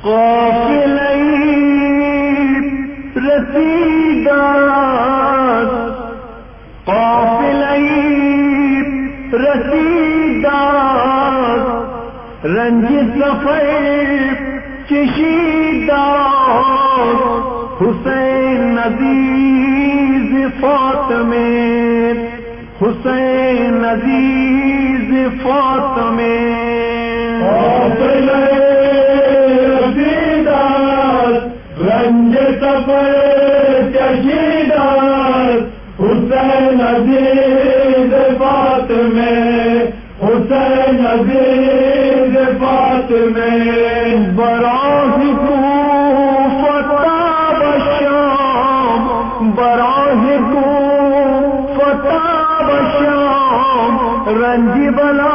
قافلہ رسیدات قافلہ رسیدات رنج سفر چشیدات حسین عزیز فاطمے حسین عزیز فاطمے قافلہ رسیدات رنج سفر چشیدات حسین عزیز فاطمے حسین عزیز فاطمے براہ فتح بشام براہ فتح بشام رنج بلا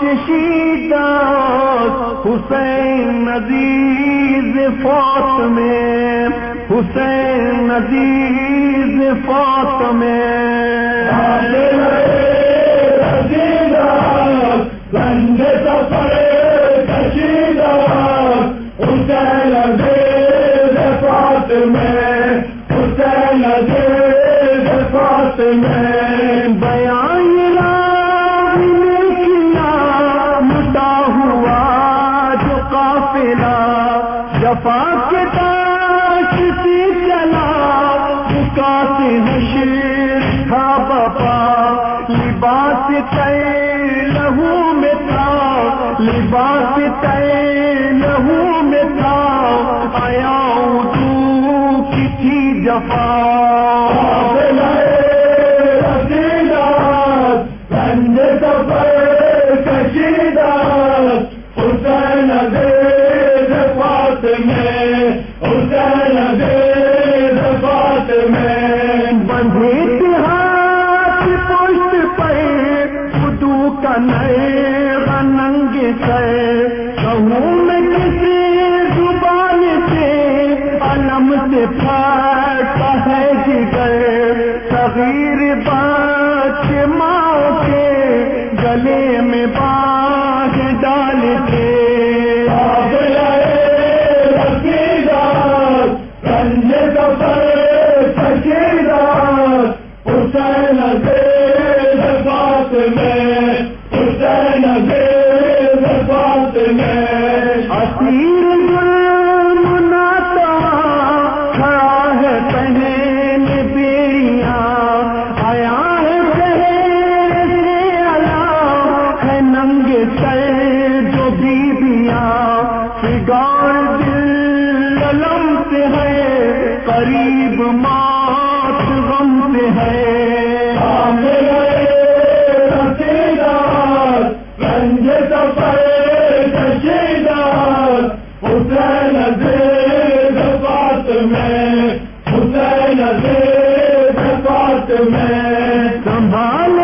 چشیدات حسین عزیز فاطمے حسین عزیز فاطمے رنج سفر کشیدات حسین عزیز فاطمے حسین عزیز فاطمے بیان مٹا ہوا جو قافلہ جفا کے تاش سے چلا بکات حشر تھا بپا لباس تے لہو میں تھا لباس تے لہو میں تھا آیا تو کی تھی جفا رنج سفر کشیدات حسین عزیز فاطمے حسین عزیز فاطمے بندھے ہاتھ پشت پہ خودو کا نئے ننگ سے کہوں میں کسی زبان سے علم سے پھاٹا ہے جگر صغیر بچے ماں کے گلے میں باغ ڈالتے رنج سفر کشیدات حسین عزیز فاطمے حسین عزیز فاطمے اسیر ظلم ناتوا کھڑا ہے پہن بیڑیاں آیا ہے شہر سے علام ہے ننگے سر جو بیبیاں فگار دل علم سے ہے قریب مات غم سے ہے رنج سفر کشیدات حسین عزیز فاطمے حسین عزیز فاطمے سنبھال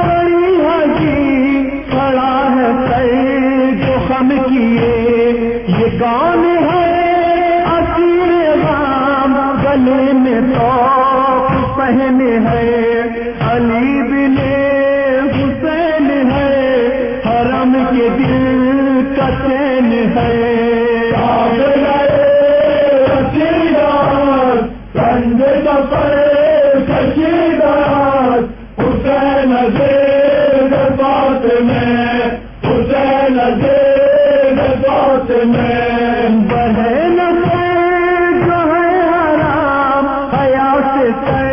پڑی حجی کھڑا ہے سر جو خم کیے یہ کون ہے اسیر غام گلے میں توق پہنے ہے علی بن حسین ہے حرم کے دل کا چین ہے رنج سفر کشیدات حسین عزیز فاطمے حسین عزیز فاطمے بہن جو ہے حرام حیا سے طے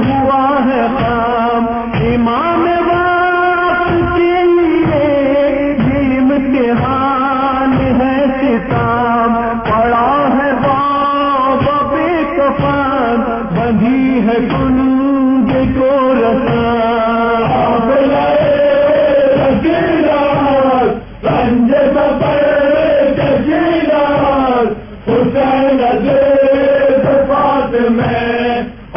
ہوا ہے خام امام وقت کے لیے یہ امتحان ہے ستام پڑا ہے باب بے کفن بندھی ہے گنج کو رسام رنج سفر کشیدات حسین عزیز فاطمے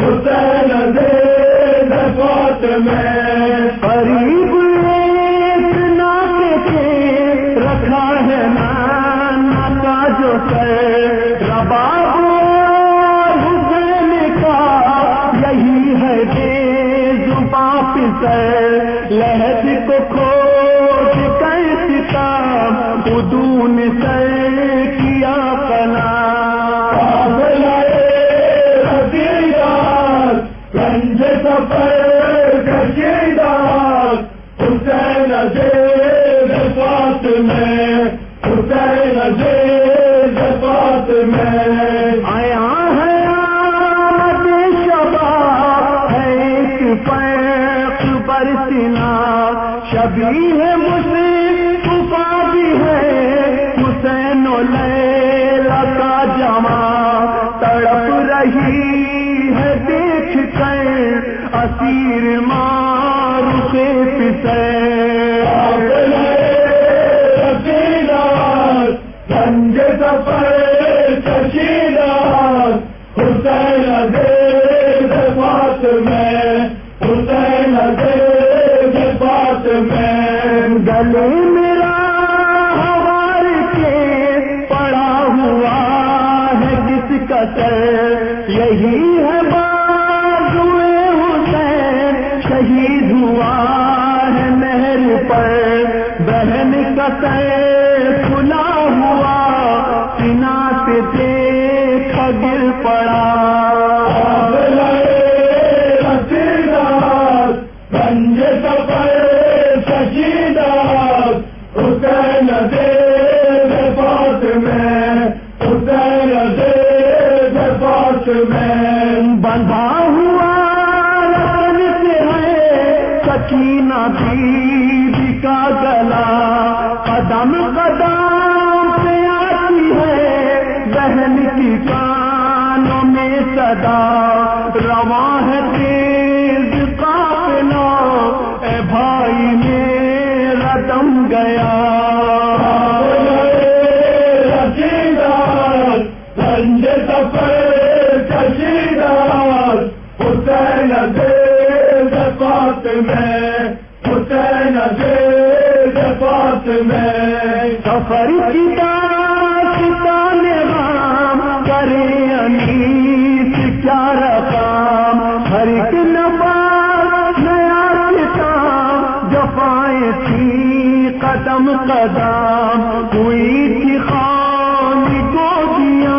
حسین عزیز فاطمے قریب ایک ناطے سے رکھا ہے نانا کا جو سر رباب حسین کا یہی ہے بے زباں پسر لہد کو کھوج کر ستام خودو خون سے کیا قنا رنج سفر کشیدہ حسین زیر فاطمہ حسین زیر فاطمہ آیا ہے آمد شباب ہے ایک فیق برسنا شبیہ مصطفیٰ بھی ہے حسین و لیلا کا جمع تڑپ رہی ہے دیکھ کر اسیر مارخ رنج سفر کشیدہ حسین زیر فاطمہ حسین زیر فاطمہ گلے میرا ہوار کے پڑا ہوا ہے کس کا سر یہی ہے بازوئے حسین شہید ہوا ہے نہر پر بہن کا سر کھلا ہوا سینا سے دیکھا گر پڑا رنج سفر کشیدہ حسین زیر فاطمہ حسین زیر فاطمہ بندھا ہوا رتن سے ہے سکینہ بیوی کا گلا قدم قدم سے آتی ہے بہن کی کانوں میں صدا رواں ہے تیز قافلہ اے بھائی میرا دم گیا رنج سفر کشیدہ حسین زیر فاطمہ حسین زیر فاطمہ سفر کی داستان غام کرے انیس کیا رقام ہر ایک نفس نیا کتاب جفائیں تھی قدم قدم ہوئی تھی خانی کو دیا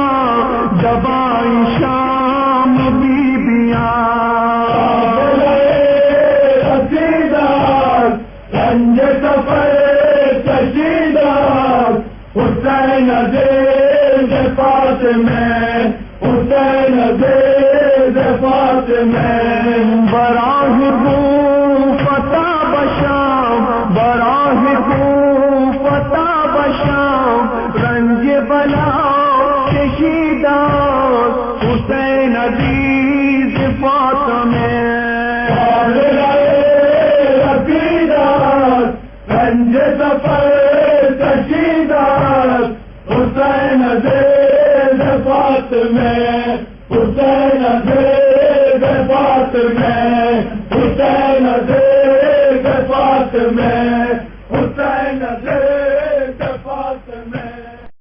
جبائیں شام بیبیاں رنج سفر کشیدہ حسین زیر فاطمہ حسین زیر فاطمہ براہ کو فتح بشام براہ کو فتح بشام رنج بلا کشیدہ حسین عزیز فاطمہ رنج سفر کشیدہ حسین زیر فاطمہ حسین زیر فاطمہ حسین زیر